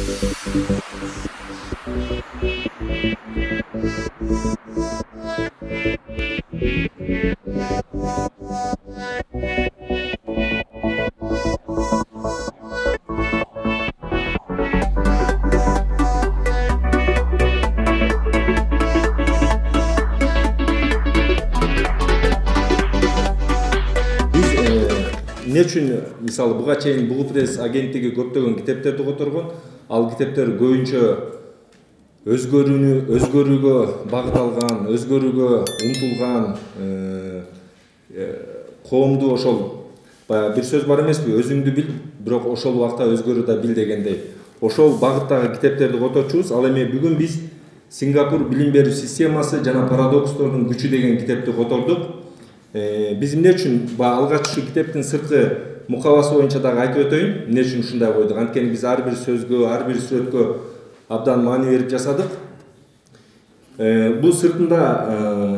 Эмне үчүн мисалы буга чейин Blue Press агенттиги көптөгөн китептерди которгон, ал китептер көбүнчө өзгөрүүгө багыт алган, өзгөрүүгө умтулган, коомду ошол баягы бир сөз бар эмеспи, өзүңдү бил, бирок ошол убакта өзгөрүү да бил дегендей. Ошол багыттагы китептерди которчубуз. Ал эми бүгүн биз Сингапур билим берүү системасы жана парадокстордун күчү деген китепти котордук. Биз эмне үчүн алгач ушу китептин сырткы мукабасы боюнча дагы айтып өтөйүн, эмне үчүн ушундай койдук. Анткени биз ар бир сөзгө, ар бир сүрөткө абдан маани берип жасадык. Бул сыртында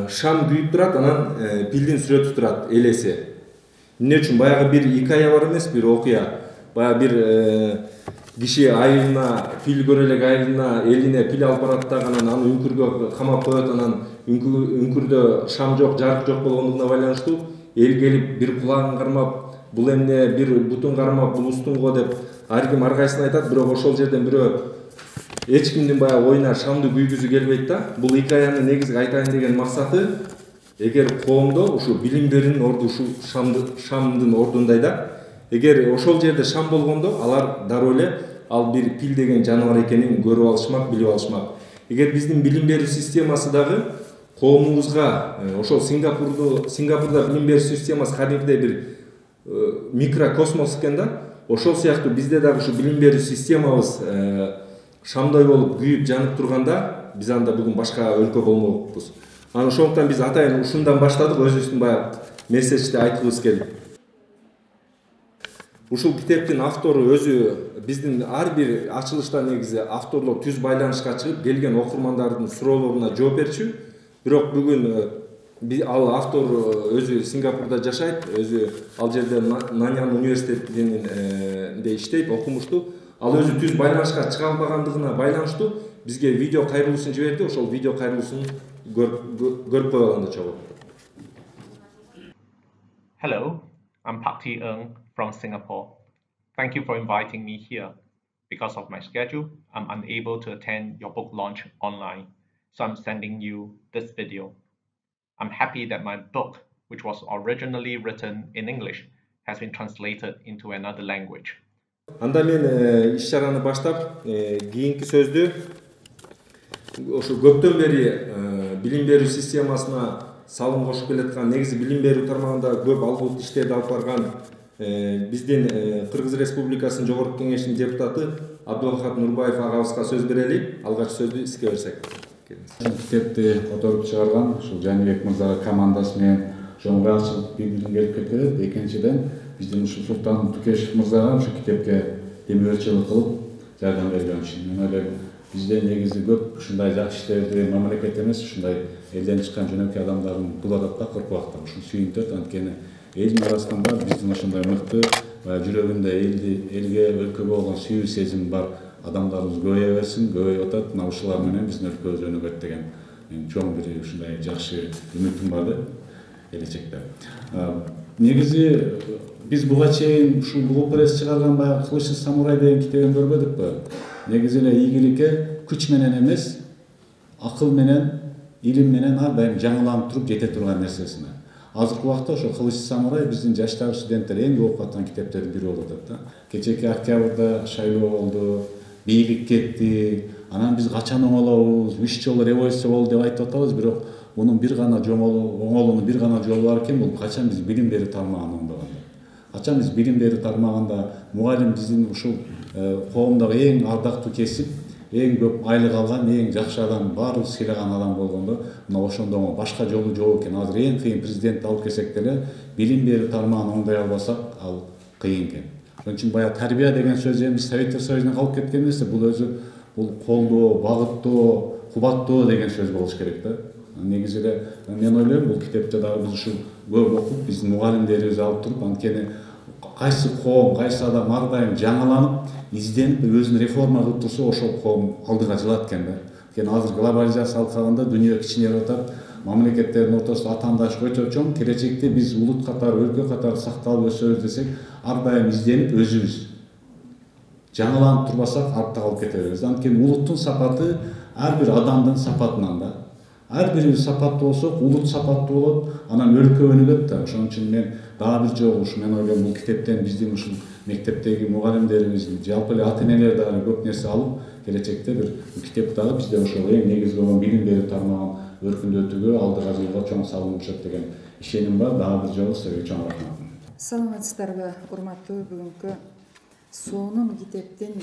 шам күйүп турат, анан пилдин сүрөтү турат, элеси. Эмне үчүн баягы бир икая бар эмес, бир окуя. Баягы бир киши айылына, пил көрө элек айылына, элине пил алып барат дагы, анан аны үңкүргө камап коет, анан үңкүрдө шам жок, жарык жок болгондугуна байланыштуу эл келип бир кулагын кармап, бул эмне, бир бутун кармап, бул устун го деп ар ким ар кайсысын айтат, бирок ошол жерден бирөө эч кимдин баягы оюна шамды күйгүзү келбейт да. Бул икаянын негизги айтайын деген максаты, эгер коомдо ушу билим берүүнүн орду ушу шамдын ордундай да. Эгер ошол жерде шам болгондо алар дароо эле ал бир пил деген жаныбар экенин көрүп алышмак, билип алышмак. Эгер биздин билим берүү системасы дагы коомубузга ошол Сингапурда билим берүү системасы кадимкидей бир микрокосмос экен да. Ошол сыяктуу бизде дагы ушу билим берүү системабыз шамдай болуп күйүп жанып турганда, биз анда бүгүн башка өлкө болмокпуз. Анан ошондуктан биз атайын ушундан баштадык, өзүбүздүн баягы месседжди айткыбыз келди. Ушул китептин автору өзү биздин ар бир ачылышта негизи авторлор түз байланышка чыгып келген окурмандардын суроолоруна жооп берчү. Бирок бүгүн ал автор өзү Сингапурда жашайт, өзү ал жерде Наньян университетинде иштейт, окумуштуу. Ал өзү түз байланышка чыга албагандыгына байланыштуу бизге видео кайрылуусун жиберди. Ошол видео кайрылуусун көрүп коелу анда чогуу. Hello, I'm Pak Thi Eung from Singapore. Thank you for inviting me here. Because of my schedule, I'm unable to attend your book launch online, so I'm sending you this video. I'm happy that my book, which was originally written in English, has been translated into another language. Анда мен иш чараны баштап, кийинки сөздү ошо көптөн бери билим берүү системасына салым кошуп келаткан, негизи билим берүү тармагында көп алгылык иштерди алып барган биздин Кыргыз Республикасынын Жогорку Кеңешинин депутаты Абдулахат Нурбаев агабызга сөз берели. Алгач сөздү сизге берсек. Китепти которуп чыгарган ушул Жанибек мырзага командасы менен чоң ыраазычылык билдиргим келип кетет. Экинчиден биздин ушул Султан Тукешев мырзага ушул китепке демөөрчүлүк кылып жардам берген үчүн. Мен ойлойм, бизде негизи көп ушундай жакшы иштерди мамлекет эмес, ушундай элден чыккан жөнөкөй адамдардын бул адапта коркпакта ушун сүйүнтөт. Анткени элдин арасынан бар биздин ошондой мыкты, жүрөгүндө элге, өлкөгө болгон сүйүү сезим бар адамдарыбыз көбөйө берсин, көбөйүп атат. Мына ушулар менен биздин өлкөбүз өнүгөт деген чоң бир ушундай жакшы үмүтүм бар да келечекте. Негизи биз буга чейин ушул Blue Press чыгарган баягы Кылычсыз самурай деген китебин көрбөдүкпү? Негизи эле ийгиликке күч менен эмес, акыл менен, илим менен ар дайым жаңыланып туруп жете турган нерсесине. Азыркы убакта ошо Кылычсыз самурай биздин жаштар студенттер эң көп окуп аткан китептердин бири болуп атат да. Кечээки октябрда шайлоо болду, бийлик кетти, анан биз качан оңолобуз, 3 жолу революция болду деп айтып атабыз, бирок мунун бир гана оңолуунун бир гана жолу бар экен, бул качан биз билим берүү тармагын оңдогондо. Качан биз билим берүү тармагында мугалим биздин ушул коомдогу эң ардактуу кесип, эң көп айлык алган, эң жакшы адам, баары сыйлаган адам болгондо, мына ошондо башка жолу жок экен. Азыр эң кыйын президентти алып келсек деле, билим берүү тармагын оңдой албасак, ал кыйын экен. Ошон үчүн баягы тарбия деген сөз эми Советтер Союзунан калып кеткен нерсе, бул өзү бул колдоо, багыттоо, кубаттоо деген сөз болуш керек да. Негизи эле мен ойлойм, бул китепте дагы биз ушул көп окуп, биздин мугалимдерибиз алып туруп, анткени кайсы коом, кайсы адам ар дайым жаңыланып, изденип, өзүн реформа кылып турса, ошол коом алдыга жылат экен да. Анткени азыр глобализация алкагында дүйнө кичинелеп атат, мамлекеттердин ортосунда атаандаштык өтө чоң. Келечекте биз улут катары, өлкө катары сакталып өсөбүз десек, ар дайым изденип, өзүбүз жаңыланып турбасак артта калып кете беребиз. Анткени улуттун сапаты ар бир адамдын сапатынан да. Ар бирибиз сапаттуу болсок, улут сапаттуу болот, анан өлкө өнүгөт да. Ошон үчүн мен дагы бир жолу мен ойлойм, бул китептен биздин ушул мектептеги мугалимдерибиздин, жалпы эле ата энелер дагы көп нерсе алып, келечекте бир китеп дагы бизде ошол эң негизги болгон билим берүү тармагын өркүндөтүүгө, алдыга жылга чоң салым түшөт деген ишеним бар. Дагы бир жолу сизге чоң рахмат. Саламатсыздарбы, урматтуу бүгүнкү сонун китептин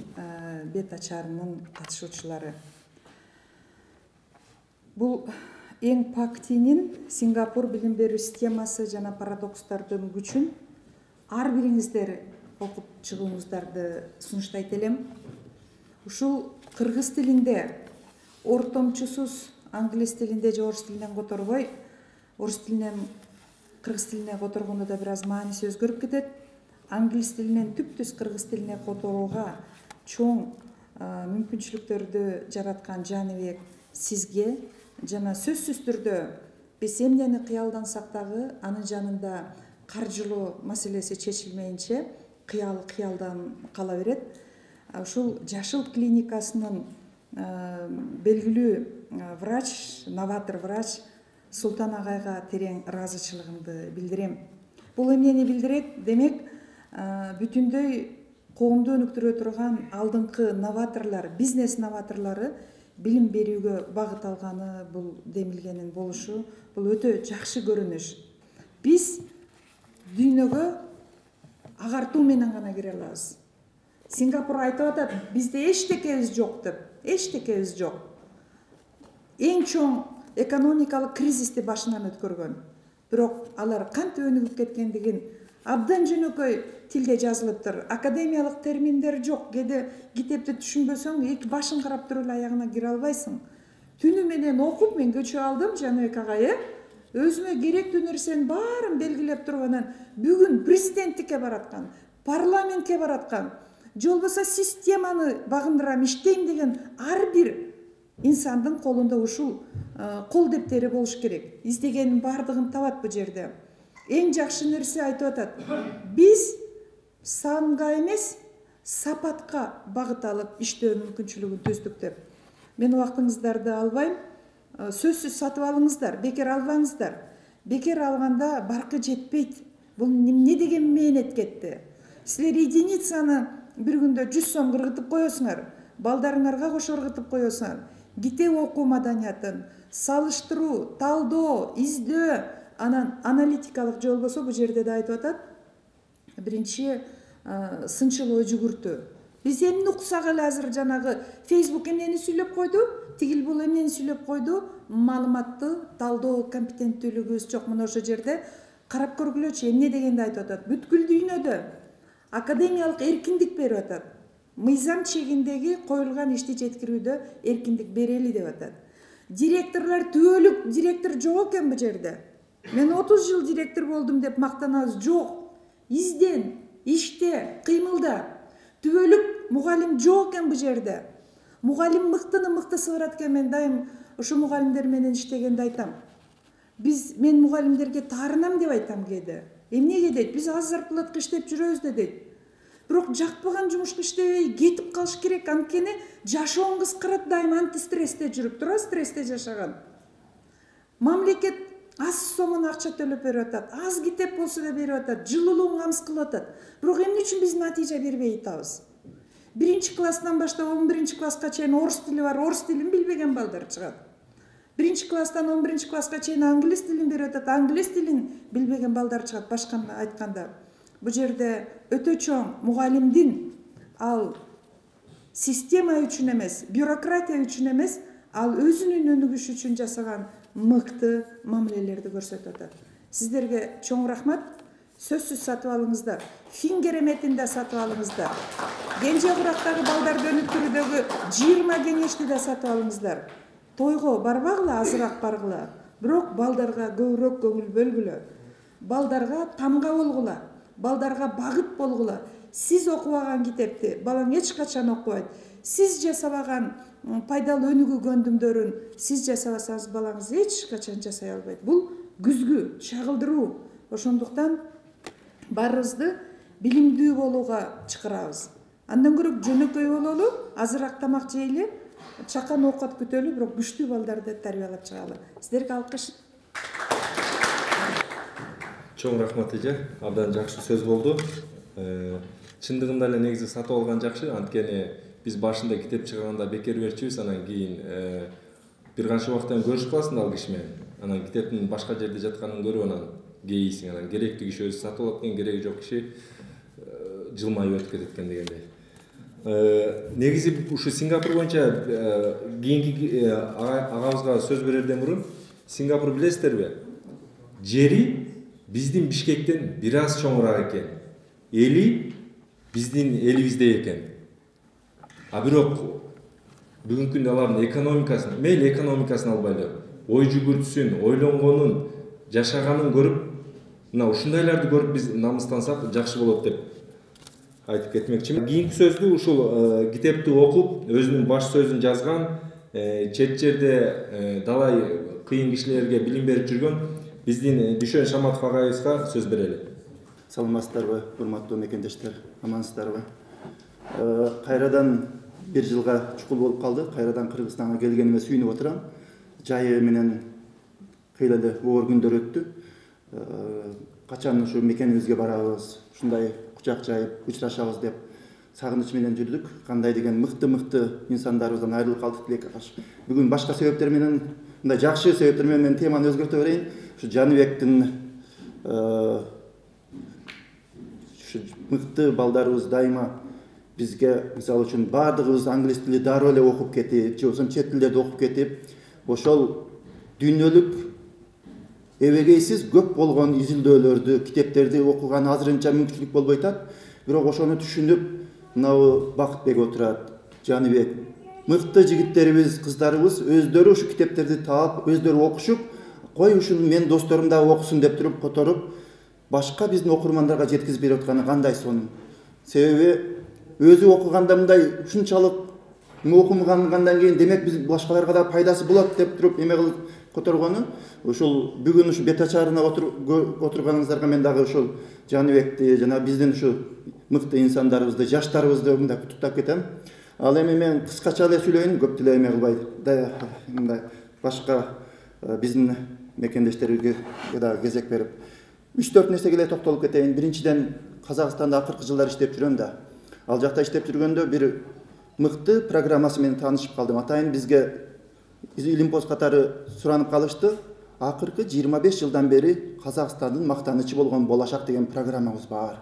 бет ачарынын катышуучулары. Бул эң пактинин Сингапур билим берүү системасы жана парадокстардын күчүн ар бириңиздер окуп чыгууңуздарды сунуштайт элем. Ушул кыргыз тилинде ортомчусуз англис тилинде же орус тилинен которбой, орус тилинен кыргыз тилине которгондо да бир аз мааниси өзгөрүп кетет. Англис тилинен түптүз кыргыз тилине которууга чоң мүмкүнчүлүктөрдү жараткан Жаныбек сизге жана сөзсүз түрдө биз эмнени кыялдансак дагы анын жанында каржылоо маселеси чечилмейинче кыялдан кала берет. Ушул Жашыл клиникасынын белгилүү врач, новатор врач Султан агайга терең ыраазычылыгымды билдирем. Бул эмнени билдирет? Демек, бүтүндөй коомду өнүктүрө турган алдыңкы новаторлор, бизнес новаторлору билим берүүгө багыт алганы, бул демилгенин болушу, бул өтө жакшы көрүнүш. Биз дүйнөгө агартуу менен гана кире алабыз. Сингапур айтып атат, бизде эчтекебиз жок деп. Эчтекебиз жок. Эң чоң экономикалык кризисти башынан өткөргөн. Бирок алар кантип өнүгүп кеткендигин абдан жөнөкөй тилде жазылыптыр. Академиялык терминдер жок. Кээде китепти түшүнбөсөң, эки башын карап туруп эле аягына кире албайсың. Түнү менен окуп мен көчө алдым, Жаныбек агай, өзүмө керектүү нерсенин баарын белгилеп туруп анан бүгүн президенттикке бараткан, парламентке бараткан, же болбосо системаны багындырам, иштейм деген ар бир инсандын колунда ушул кол дептери болуш керек. Издегенин баардыгын табат бул жерде. Эң жакшы нерсе айтып атат. Биз санга эмес, сапатка багыт алып иштөө мүмкүнчүлүгүн түздүк деп. Мен убактыңыздарды албайм. Сөзсүз сатып алыңыздар, бекер албаңыздар. Бекер алганда баркы жетпейт. Бул эмне деген мээнет кетти. Силер единицаны бир күндө 100 сом кыргытып коесуңар, балдарыңарга кошо ыргытып коесуңар. Китеп окуу маданиятын, салыштыруу, талдоо, издөө, анан аналитикалык жол болсо бул жерде да айтып атат. Биринчи сынчыл ой жүгүртүү. Биз эмне уксак эле азыр жанагы Facebook эмнени сүйлөп койду, тигил бул эмнени сүйлөп койду, маалыматты талдоо компетенттүүлүгүбүз жок. Мына ошол жерде карап көргүлөчү, эмне дегенди айтып атат. Бүткүл дүйнөдө академиялык эркиндик берип атат. Мыйзам чегиндеги коюлган ишти жеткирүүдө эркиндик берели деп атат. Директорлор түбөлүк директор жок экен бул жерде. Мен 30 жыл директор болдум деп мактанабыз. Жок. Изден, иште, кыймылда. Түбөлүк мугалим жок экен бул жерде. Мугалим мыктыны мыктысы барат экен. Мен дайым ушу мугалимдер менен иштегенде айтам. Мен мугалимдерге таарынам деп айтам кээде. Эмнеге дейт? Биз аз зарплатка иштеп жүрөбүз дейт. Бирок жакпаган жумушка иштебей кетип калыш керек. Анткени жашоон кыскарат, дайым антистрессте жүрүп тура, стрессте жашаган. Мамлекет аз сомун акча төлөп берип атат. Аз китеп болсо да берип атат. Жылуулугун камсыз кылып атат. Бирок эмне үчүн биз натыйжа бербей атабыз? 1-класстан баштап 11-класска чейин орус тили бар, орус тилин билбеген балдар чыгат. 1-класстан 11-класска чейин англис тилин берип атат, англис тилин билбеген балдар чыгат. Башка айтканда, бул жерде өтө чоң мугалимдин ал система үчүн эмес, бюрократия үчүн эмес, ал өзүнүн өнүгүшү үчүн жасаган мыкты мамилелерди көрсөтүп атат. Сиздерге чоң рахмат. Сөзсүз сатып алыңыздар. Фингер эметинде сатып алыңыздар. Кенже курактагы балдарды өнүктүрүүдөгү 20 кеңешти да сатып алыңыздар. Тойго барбагыла, азыраак баргыла. Бирок балдарга көбүрөөк көңүл бөлгүлө. Балдарга тамга болгула. балдарга багыт болгула. Сиз окубаган китепти балаң эч качан окубайт. Сиз жасабаган пайдалуу өнүгүү көндүмдөрүн сиз жасабасаңыз балаңыз эч качан жасай албайт. Бул күзгү, чагылдыруу. Ошондуктан баарыбызды билимдүү болууга чакырабыз. Андан көрө жөнөкөй бололу, азыраак тамак жейли, чакан оокат күтөлү, бирок күчтүү балдарды тарбиялап чыгалы. Сиздерге алкыш. Чоң рахмат эже, абдан жакшы сөз болду. Чындыгында эле негизи сатып алган жакшы, анткени биз башында китеп чыгарганда бекер берчүбүз, анан кийин бир канча убакыттан көрүшүп каласың ал киши менен. Анан китептин башка жерде жатканын көрүп анан кейисиң, анан керектүү киши өзү сатып алат экен, кереги жок киши жылмайып өтүп кетет экен дегендей. Негизи ушу Сингапур боюнча кийинки агабызга сөз берерден мурун, Сингапур билесиздерби? Жери биздин Бишкектен бир аз чоңураак экен. Эли биздин элибиздей экен. А бирок бүгүнкү күндө алардын экономикасын, мейли экономикасын албайлы, ой жүгүртүсүн, ойлонгонун, жашаганын көрүп, мына ушундайларды көрүп биз намыстансак жакшы болот деп айтып кетмекчимин. Кийинки сөздү ушул китепти окуп, өзүнүн баш сөзүн жазган, чет жерде далай кыйын кишилерге билим берип жүргөн биздин Дүйшөн Шаматов агайыбызга сөз берели. Саламатсыздарбы, урматтуу мекендештер, амансыздарбы? Кайрадан бир жылга чукул болуп калды. Кайрадан Кыргызстанга келгениме сүйүнүп отурам. Жайы менен кыйла оор күндөр өттү. Качан ушу мекенибизге барабыз, ушундай кучак жайып учурашабыз деп сагыныч менен жүрдүк. Кандай деген мыкты инсандарыбыздан айрылып калдык делек. Бүгүн башка себептер менен, мындай жакшы себептер менен теманы өзгөртө берейин. Ушу Жаныбектин мыкты балдарыбыз дайыма бизге, мисалы үчүн, баардыгыбыз англис тили дароо эле окуп кетип, же болбосо чет тилдерди окуп кетип, ошол дүйнөлүк эбегейсиз көп болгон изилдөөлөрдү, китептерди окуган азырынча мүмкүнчүлүк болбой атат. Бирок ошону түшүнүп, мынау Бакытбек отурат, Жаныбек, мыкты жигиттерибиз, кыздарыбыз өздөрү ушу китептерди таап, өздөрү окушуп, кой ушуну мен досторум да окусун деп туруп которуп, башка биздин окурмандарга жеткизип берип атканы кандай сонун. Себеби өзү окуганда мындай ушунчалык окумагандан кийин демек биз башкаларга да пайдасы болот деп туруп эме кылып которгону. Ушул бүгүн ушу бет ачарына отурганыңыздарга мен дагы ушул Жаныбекти жана биздин ушу мыкты инсандарыбызды, жаштарыбызды мындай куттуктап кетем. Ал эми мен кыскача эле сүйлөйүн, көп деле эме кылбай, мындай башка биздин мекендештерибизге дагы кезек берип 3-4 нерсеге эле токтолуп кетейин. Биринчиден, Казакстанда акыркы жылдар иштеп жүрөм да. Ал жакта иштеп жүргөндө бир мыкты программасы менен таанышып калдым. Атайын бизге илимпоз катары суранып калышты. Акыркы 25 жылдан бери Казакстандын мактанычы болгон Болашак деген программабыз бар.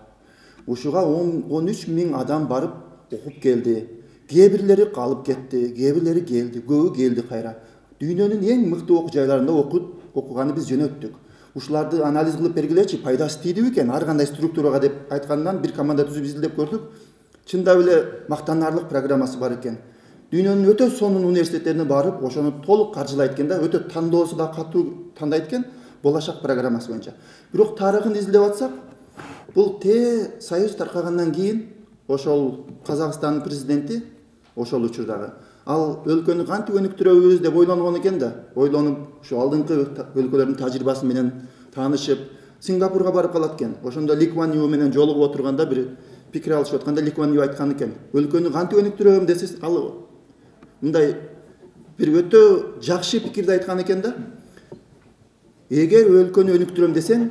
Ушуга 13 000 адам барып окуп келди. Кээ бирлери калып кетти, кээ бирлери келди, көбү келди кайра. Дүйнөнүн эң мыкты окуу жайларында окуганы биз жөнөттүк. Ушуларды анализ кылып бергилечи, пайдасы тийди экен ар кандай структурага деп айткандан бир команда түзүп изилдеп көрдүк. Чындап эле мактанарлык программасы бар экен. Дүйнөнүн өтө сонун университеттерине барып, ошону толук каржылайт экен да, өтө тандоосу да катуу тандайт экен Болашак программасы боюнча. Бирок тарыхын изилдеп атсак, бул Союз таркагандан кийин ошол Казакстандын президенти ошол учурдагы ал өлкөнү кантип өнүктүрөбүз деп ойлонгон экен да, ойлонуп, ушу алдыңкы өлкөлөрдүн тажрыйбасы менен таанышып, Сингапурга барып калат экен. Ошондо Ли Куан Ю менен жолугуп отурганда бир пикир алышып атканда Ли Куан Ю айткан экен. Өлкөнү кантип өнүктүрөм десеңиз, ал мындай бир өтө жакшы пикирди айткан экен да. Эгер өлкөнү өнүктүрөм десең,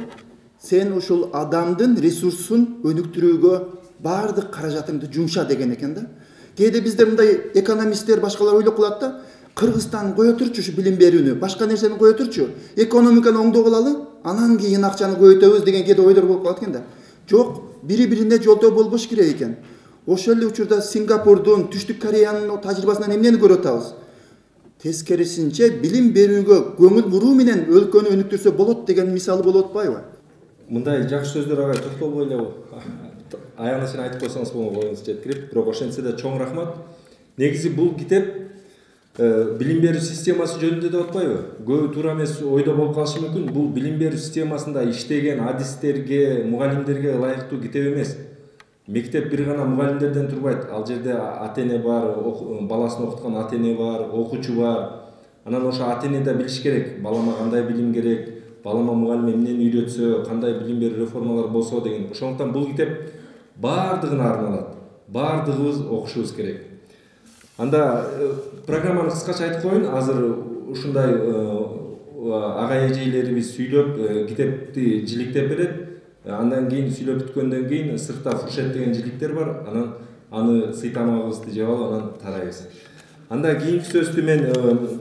сен ушул адамдын ресурсун өнүктүрүүгө баардык каражатыңды жумша деген экен да. Кээде бизде мындай экономисттер башкалар ойлоп калат да, Кыргызстан кое турчу ушу билим берүүнү, башка нерсени кое турчу, экономиканы оңдоп алалы, анан кийин акчаны көбөйтөбүз деген кээде ойлор болуп калат экен да. Жок, бири-бирине жолдоо болбош керек экен. Ошол эле учурда Сингапурдун, Түштүк Кореянын тажрыйбасынан эмнени көрүп атабыз? Тескерисинче билим берүүгө көңүл буруу менен өлкөнү өнүктүрсө болот деген мисалы болуп атпайбы? Мындай жакшы сөздөр агай токтолбой эле аягына чейин айтып койсоңуз болмок, оюңуз жеткирип, бирок ошентсе да чоң рахмат. Негизи бул китеп билим берүү системасы жөнүндө деп атпайбы? Көбү туура эмес ойдо болуп калышы мүмкүн. Бул билим берүү системасында иштеген адистерге, мугалимдерге ылайыктуу китеп эмес. Мектеп бир гана мугалимдерден турбайт. Ал жерде ата-эне бар, баласын окуткан ата-эне бар, окуучу бар. Анан ошо ата-эне да билиш керек. Балама кандай билим керек, балама мугалим эмнени үйрөтсө, кандай билим берүү реформалар болсо деген. Ошондуктан бул китеп баардыгына арналат. Баардыгыбыз окушубуз керек. Анда программаны кыскача айтып коеюн. Азыр ушундай агай эжейлерибиз сүйлөп китепти жиликтеп берет. Андан кийин сүйлөп бүткөндөн кийин сыртта фуршет деген жиликтер бар. Анан аны сыйтамагыбызды жеп алып анан тарайбыз. Анда кийинки сөздү мен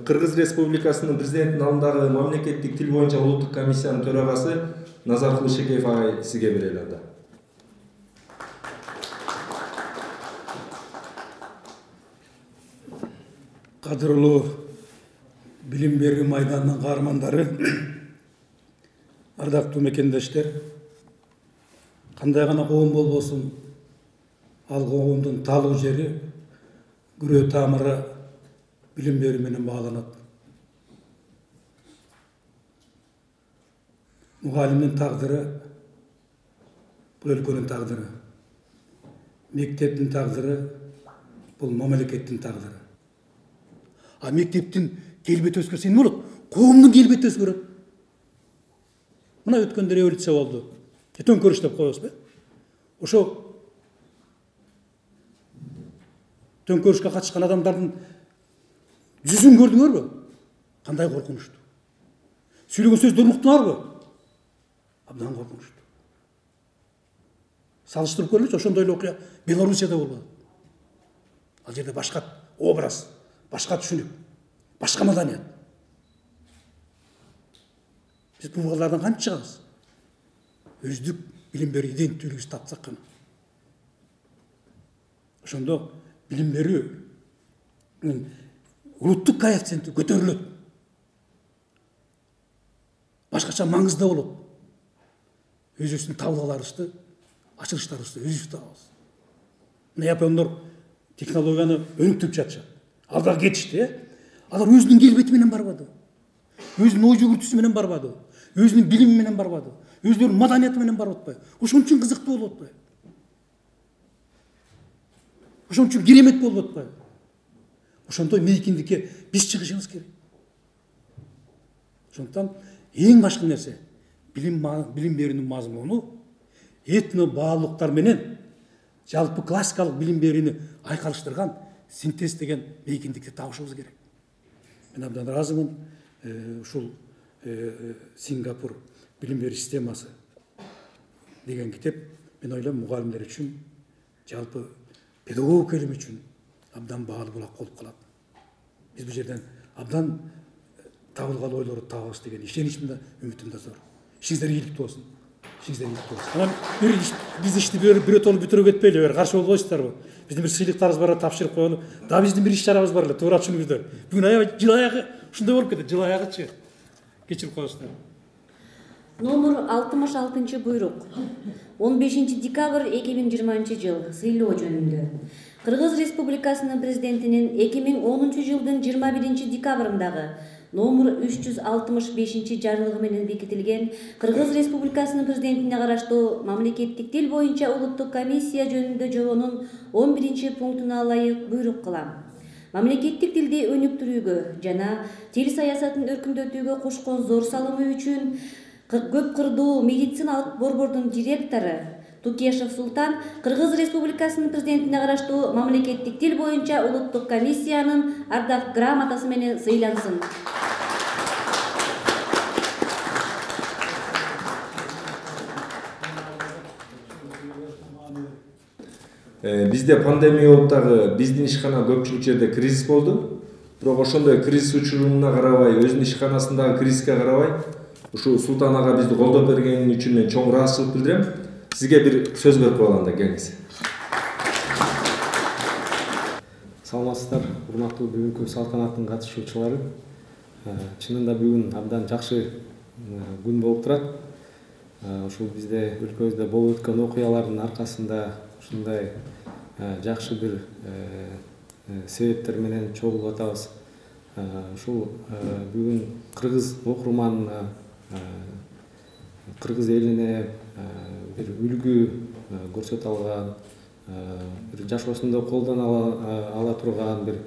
Кыргыз Республикасынын президентинин алдындагы мамлекеттик тил боюнча улуттук комиссиянын төрагасы Назаркулов Шекеев агай сизге берели анда. Кадырлуу билим берүү майданынын каармандары, ардактуу мекендештер, кандай гана коом болбосун, ал коомдун талуу жери, күрөө тамыры билим берүү менен багланат. Мугалимдин тагдыры бул өлкөнүн тагдыры. Мектептин тагдыры бул мамлекеттин тагдыры. А мектептин келбети өзгөрсө эмне болот? Коомдун келбети өзгөрөт. Мына өткөндө революция болду. Төңкөрүш деп коебузбу? Ошо төңкөрүшкө катышкан адамдардын жүзүн көрдүңөрбү? Кандай коркунучтуу. Сүйлөгөн сөздөрүн уктуңарбы? Абдан коркунучтуу. Салыштырып көрөлүчү, ошондой эле окуя Белоруссияда болду. Ал жерде башка образ, башка түшүнүк, башка маданият. Биз бул балдардан кантип чыгабыз? Өздүк билим берүү иденттүүлүгүбүздү тапсак гана. Ошондо билим берүүнүн улуттук коэффициенти көтөрүлөт. Башкача маңызда болот. Өзүбүздүн табылгаларыбызды, ачылыштарыбызды өзүбүз табабыз. Мына япондор технологияны өнүктүрүп жатышат. Алда кетишти, алар өзүнүн келбети менен барбады. Өзүнүн ой жүгүртүүсү менен барбады. Өзүнүн билими менен барбады. Өзүнүн маданияты менен барып атпайбы? Ошон үчүн кызыктуу болуп атпайбы? Ошон үчүн керемет болуп атпайбы? Ошондой мейкиндикке биз чыгышыбыз керек. Ошондуктан эң башкы нерсе билим берүүнүн мазмуну этно баалуулуктар менен жалпы классикалык билим берүүнү айкалыштырган синтез деген мейкиндикти табышыбыз керек. Мен абдан ыраазымын. Ушул Сингапур билим берүү системасы деген китеп, мен ойлойм, мугалимдер үчүн, жалпы педагогика илими үчүн абдан баалуу булак болуп калат. Биз бул жерден абдан табылган ойлорду табабыз деген ишеничим да, үмүтүм да зор. Ишиңиздер ийгиликтүү болсун. Анан биз ишти бирөтөлүп бүтүрүп кетпейли, каршы болбойсуздарбы? Биздин бир сыйлыктарыбыз бар, тапшырып коелу. Да биздин бир иш чарабыз бар эле, туура түшүнүңүздөр. Бүгүн аябай жыл аягы ушундай болуп кетет, жыл аягычы. Кечирип коесуздар. Номер 66 буйрук. 15 декабрь 2020 жыл сыйлоо жөнүндө. Кыргыз Республикасынын президентинин 2010 жылдын 21 декабрындагы номер 365 жарлыгы менен бекитилген Кыргыз Республикасынын президентине караштуу мамлекеттик тил боюнча улуттук комиссия жөнүндө жобонун 11 пунктуна ылайык буйрук кылам. Мамлекеттик тилди өнүктүрүүгө жана тил саясатын өркүндөтүүгө кошкон зор салымы үчүн көп кырдуу медициналык борбордун директору Тукешев Султан Кыргыз Республикасынын президентине караштуу мамлекеттик тил боюнча улуттук комиссиянын ардак грамотасы менен сыйлансын. Бизде пандемия болуп дагы биздин ишкана көпчүлүк жерде кризис болду. Бирок ошондой кризис учуруна карабай, өзүнүн ишканасындагы кризиске карабай, ушу Султан ага бизди колдоп бергени үчүн мен чоң ыраазычылык билдирем. Сизге бир сөз берип коелу, келиңиз. Саламатсыздар, урматтуу бүгүнкү салтанаттын катышуучулары. Чынында бүгүн абдан жакшы күн болуп турат. Ушул бизде өлкөбүздө болуп өткөн окуялардын аркасында ушундай жакшы бир себептер менен чогулуп атабыз. ушул бүгүн кыргыз окурманына, кыргыз элине бир үлгү көрсөтө алган, бир жашоосунда колдоно ала турган бир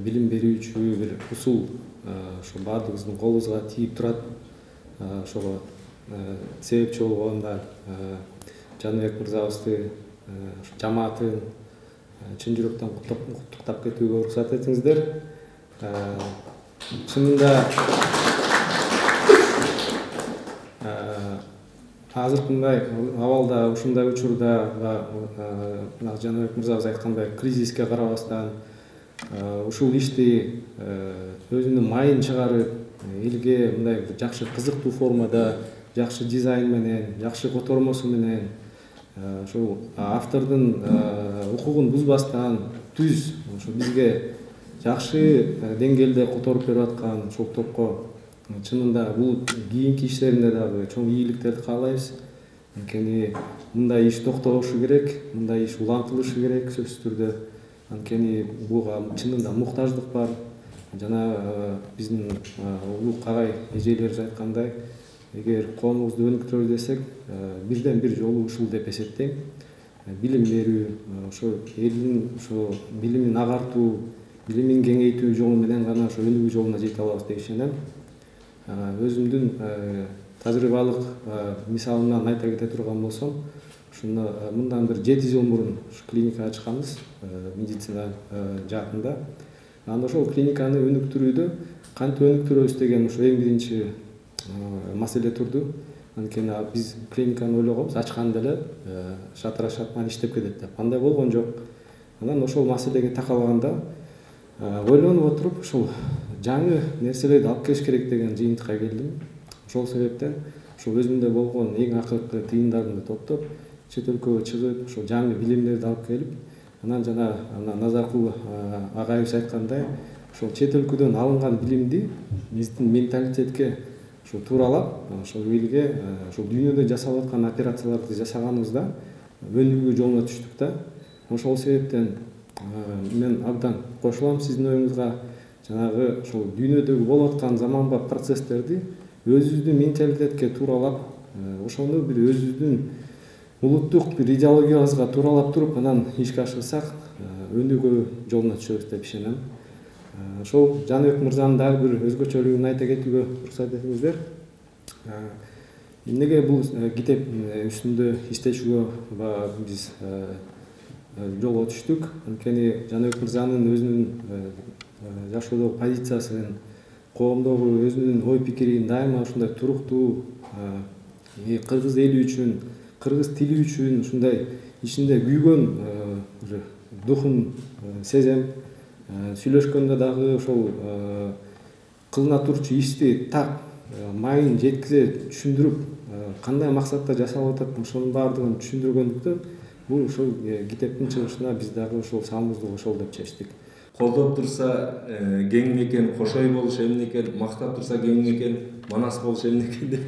билим берүүчү бир усул ошо баардыгыбыздын колубузга тийип турат. Ошого себепчи болгонда Жаныбек мырзабызды, жамаатын чын жүрөктөн куттуктап кетүүгө уруксат этиңиздер. Чынында азыркындай абалда, ушундай учурда Жаныбек мырзабыз айткандай кризиске карабастан ушул ишти өзүнүн майын чыгарып, элге мындай жакшы кызыктуу формада, жакшы дизайн менен, жакшы котормосу менен, ошол автордун укугун бузбастан түз ошо бизге жакшы деңгээлде которуп берип аткан ушул топко чынында бул кийинки иштеринде дагы чоң ийгиликтерди каалайбыз. Анткени мындай иш токтобошу керек, мындай иш улантылышы керек сөзсүз түрдө. Анткени буга чынында муктаждык бар. Жана биздин улук агай эжелерибиз айткандай, эгер коомубузду өнүктүрөбүз десек, бирден бир жолу ушул деп эсептейм. Билим берүү, ошо элдин ошо билимин агартуу, билимин кеңейтүү жолу менен гана ошо өнүгүү жолуна жете алабыз деп ишенем. Өзүмдүн тажрыйбалык мисалымдан айта кете турган болсом, ушуну мындан бир 7 жыл мурун клиника ачканбыз медицина жаатында. Анда ошол клиниканы өнүктүрүүдө кантип өнүктүрөбүз деген ошо эң биринчи маселе турду. Анткени биз клиниканы ойлогонбуз, ачканда эле шатыра шатман иштеп кетет деп. Андай болгон жок. Анан ошол маселеге такалганда ойлонуп отуруп, ушул жаңы нерселерди алып келиш керек деген жыйынтыкка келдим. Ошол себептен ушул өзүмдө болгон эң акыркы тыйындарымды топтоп, чет өлкөгө чыгып, ушул жаңы билимдерди алып келип, анан жана Назаркул агайыбыз айткандай, ошол чет өлкөдөн алынган билимди биздин менталитетке ошо тууралап, ошол элге ошол дүйнөдө жасалып аткан операцияларды жасаганыбызда өнүгүү жолуна түштүк да. Ошол себептен мен абдан кошулам сиздин оюңузга. Жанагы ошол дүйнөдөгү болуп аткан заманбап процесстерди өзүбүздүн менталитетке тууралап, ошону бир өзүбүздүн улуттук бир идеологиябызга тууралап туруп, анан ишке ашырсак, өнүгүү жолуна түшөбүз деп ишенем. Ошол Жаныбек мырзанын дагы бир өзгөчөлүгүн айта кетүүгө уруксат этиңиздер. Эмнеге бул китеп үстүндө иштешүүгө биз жолго түштүк? Анткени Жаныбек мырзанын өзүнүн жашоодогу позициясын, коомдогу өзүнүн ой пикирин дайыма ушундай туруктуу, кыргыз эли үчүн, кыргыз тили үчүн ушундай ичинде күйгөн духун сезем. Сүйлөшкөндө дагы ошол кылына турчу ишти так майын жеткизе түшүндүрүп, кандай максатта жасалып атат, ошонун баардыгын түшүндүргөндүктөн бул ошол китептин чыгышына биз дагы ошол салымыбызды кошолу деп чечтик. Колдоп турса кең мекен, кошой болуш эмне экен, мактап турса кең мекен, манас болуш эмне экен деп.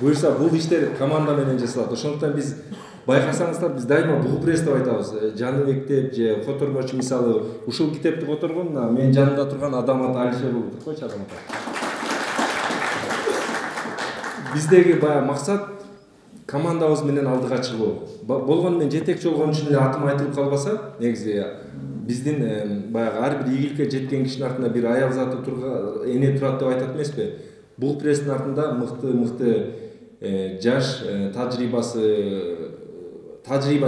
Буюрса бул иштер команда менен жасалат. Ошондуктан биз байкасаңыздар, биз дайыма бул пресс деп айтабыз. Жаныбек деп же котормочу, мисалы ушул китепти которгон менин жанымда турган Адамат Алишер болуп койчу. Адамат. Биздеги баягы максат командабыз менен алдыга чыгуу. Болгону менен жетекчи болгон үчүн эле атым айтылып калбаса, негизи биздин баягы ар бир ийгиликке жеткен кишинин артында бир аял заты эне турат деп айтат эмеспи? Бул пресстин артында мыкты жаш тажрыйба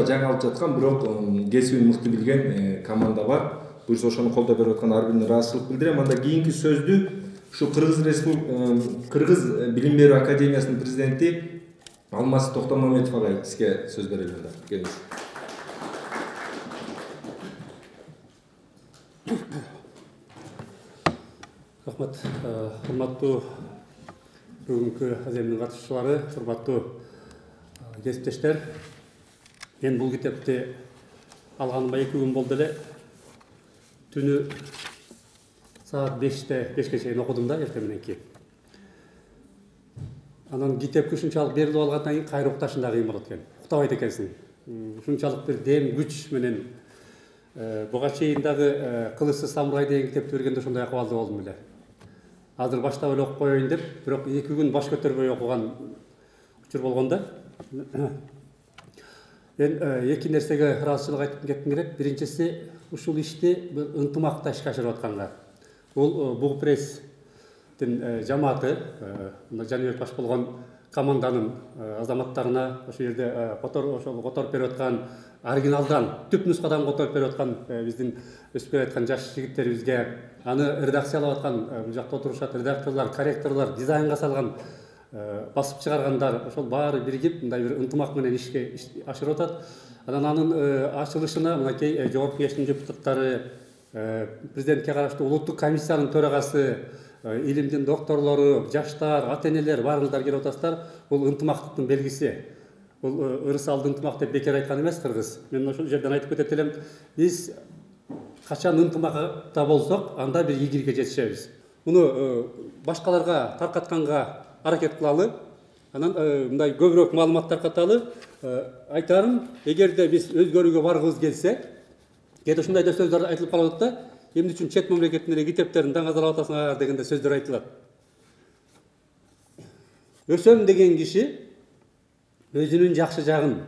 жаңылып жаткан, бирок кесибин мыкты билген команда бар. Буюрса ошону колдоп берип аткан ар бирине ыраазычылык билдирем. Анда кийинки сөздү ушу Кыргыз билим берүү академиясынын президенти Алмаз Токтомамедов агай сизге сөз берели. Келиңиз. Рахмат. Урматтуу бүгүнкү аземдин катышуучулары, урматтуу кесиптештер. Мен бул китепти алганыма 2 күн болду эле. Түнү саат 5ке чейин окудум да, эртең менен кийин. Анан китепке ушунчалык берилип алгандан кийин кайра укташың да кыйын болот экен. Уктабайт экенсиң. Ушунчалык бир дем күч менен Буга чейин дагы Кылычсыз самурай деген китепти бергенде ошондой акыбалда болдум эле. Азыр баштап эле окуп коеюн деп, бирок 2 күн баш көтөрбөй окуган учур болгон да. Мен 2 нерсеге ыраазычылык айтып кетким келет. Биринчиси, ушул ишти ынтымакта ишке ашырып атканга. Бул Буг пресстин жамааты, Жаныбек баш болгон команданын азаматтарына ошол жерде которуп берип аткан оригиналдан, түп нускадан которуп берип аткан биздин өсүп келе аткан жаш жигиттерибизге, аны редакциялап аткан бул жакта отурушат редакторлор, корректорлор, дизайнга салган, басып чыгаргандар, ошол баары биригип мындай бир ынтымак менен ишке ашырып атат. Анан анын ачылышына мынакей жогорку кеңештин депутаттары, президентке караштуу улуттук комиссиянын төрагасы, илимдин докторлору, жаштар, ата-энелер баарыңыздар келип атасыздар. Бул ынтымактыктын белгиси. Бул ырыс алды ынтымак деп бекер айткан эмес кыргыз. Мен ошол жерден айтып кетет элем, биз качан ынтымакта болсок, анда бир ийгиликке жетишебиз. Муну башкаларга таркатканга аракет кылалы. Анан мындай көбүрөөк маалымат таркаталы. Айтарым, эгерде биз өзгөрүүгө баргыбыз келсе, кээде ушундай да сөздөр айтылып калат да, эмне үчүн чет мамлекеттин китептерин даңазалап атасыңар дегенде сөздөр айтылат. Өсөм деген киши өзүнүн жакшы жагын,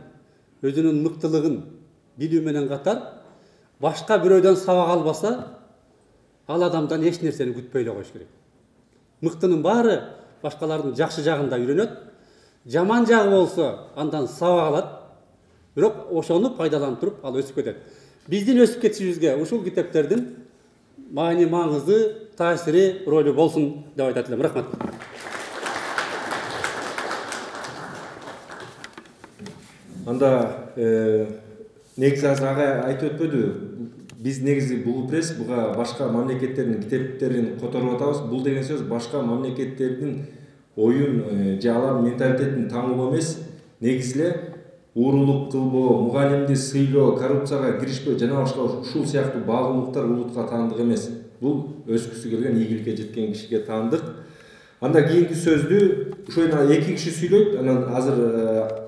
өзүнүн мыктылыгын билүү менен катар башка бирөөдөн сабак албаса, ал адамдан эч нерсени күтпөй эле коюш керек. Мыктынын баары башкалардын жакшы жагында үйрөнөт. Жаман жагы болсо, андан сабак алат. Бирок ошону пайдаланып туруп, ал өсүп кетет. Биздин өсүп кетишибизге ушул китептердин маани, маңызы, таасири, ролу болсун деп айтат элем. Рахмат. Анда негизи азыр ага айтып өтпөдү. Биз негизи Буг пресс буга башка мамлекеттердин китептерин которуп атабыз. Бул деген сөз башка мамлекеттердин оюн же алардын менталитетин таңуу эмес, негизи эле уурулук кылбоо, мугалимди сыйлоо, коррупцияга киришпөө жана башка ушул сыяктуу багуулуктар улутка таандык эмес. Бул өскүсү келген, ийгиликке жеткен кишиге таандык. Анда кийинки сөздү ошо 2 киши сүйлөйт. Анан азыр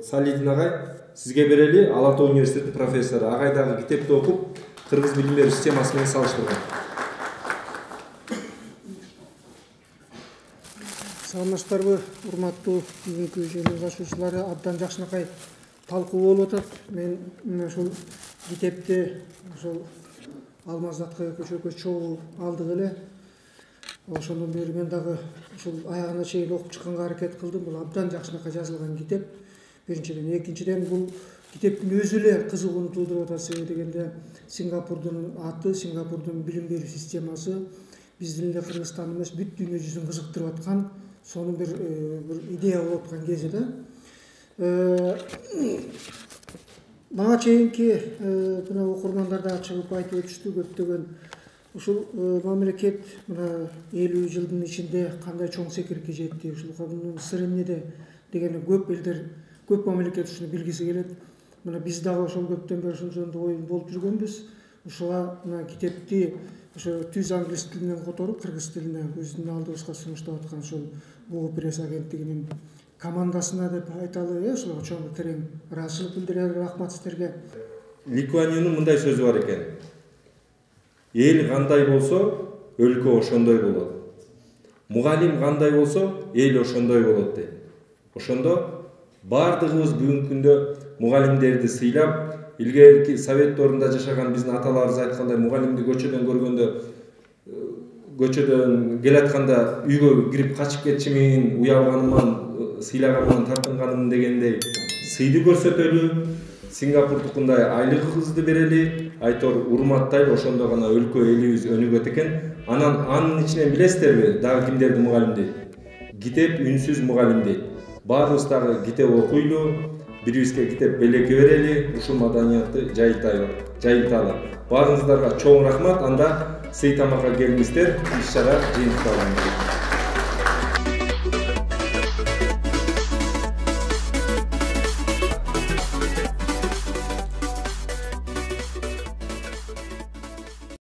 Салидин агай сизге берели. Ала Тоо университетинин профессору. Агай дагы китепти окуп, кыргыз билим берүү системасы менен салыштырган. Саламатсыздарбы, урматтуу бүгүнкү жыйын катышуучулары, абдан жакшынакай талкуу болуп атат. Мен ушул китепти ошол Алмаздатка көчөгө чогуу алдык эле. Ошондон бери мен дагы ушул аягына чейин окуп чыкканга аракет кылдым. Бул абдан жакшынакай жазылган китеп. Биринчиден, экинчиден бул китептин өзү эле кызыгууну туудуруп атат. Себеби дегенде Сингапурдун аты, Сингапурдун билим берүү системасы биздин эле Кыргызстан эмес, бүт дүйнө жүзүн кызыктырып аткан, сонун бир идея болуп аткан кези да. Мага чейинки мына окурмандар да чыгып айтып өтүштү, көптөгөн ушул мамлекет мына 50 жылдын ичинде кандай чоң секирикке жетти, ушул мунун сыры эмнеде деген көп элдер, көп мамлекет ушуну билгиси келет. Мына биз дагы ошол көптөн бери ушул жөнүндө оюн болуп жүргөнбүз. Ушуга мына китепти ошо түз англис тилинен которуп, кыргыз тилине биздин алдыбызга сунуштап аткан ушул Буг пресс агенттигинин командасына деп айталы, ошолорго чоң терең ыраазычылык билдирели. Рахмат сиздерге. Ли Куан Юнун мындай сөзү бар экен. Эл кандай болсо, өлкө ошондой болот. Мугалим кандай болсо, эл ошондой болот дейт. Ошондо бардыгыбыз бүгүнкү күндө мугалимдерди сыйлап, илгерки совет доорунда жашаган биздин аталарыбыз айткандай, мугалимди көчөдөн көргөндө, көчөдөн келатканда үйгө кирип качып кетчимин, уялганыман, сыйлаганыман тартынганымын дегендей сыйды көрсөтөлү, Сингапурдукундай айлыгыбызды берели, айтор урматтайлы, ошондо гана өлкө элибиз өнүгөт экен. Анын ичинен билесиздерби, дагы кимдерди мугалим дейт? Китеп үнсүз мугалим дейт. Баарыбыз дагы китеп окуйлу, бирибизге китеп белекке берели, ушул маданиятты жайылталы. Баарыңыздарга чоң рахмат. Анда сый тамакка келиңиздер, иш чара жыйынтыкталган.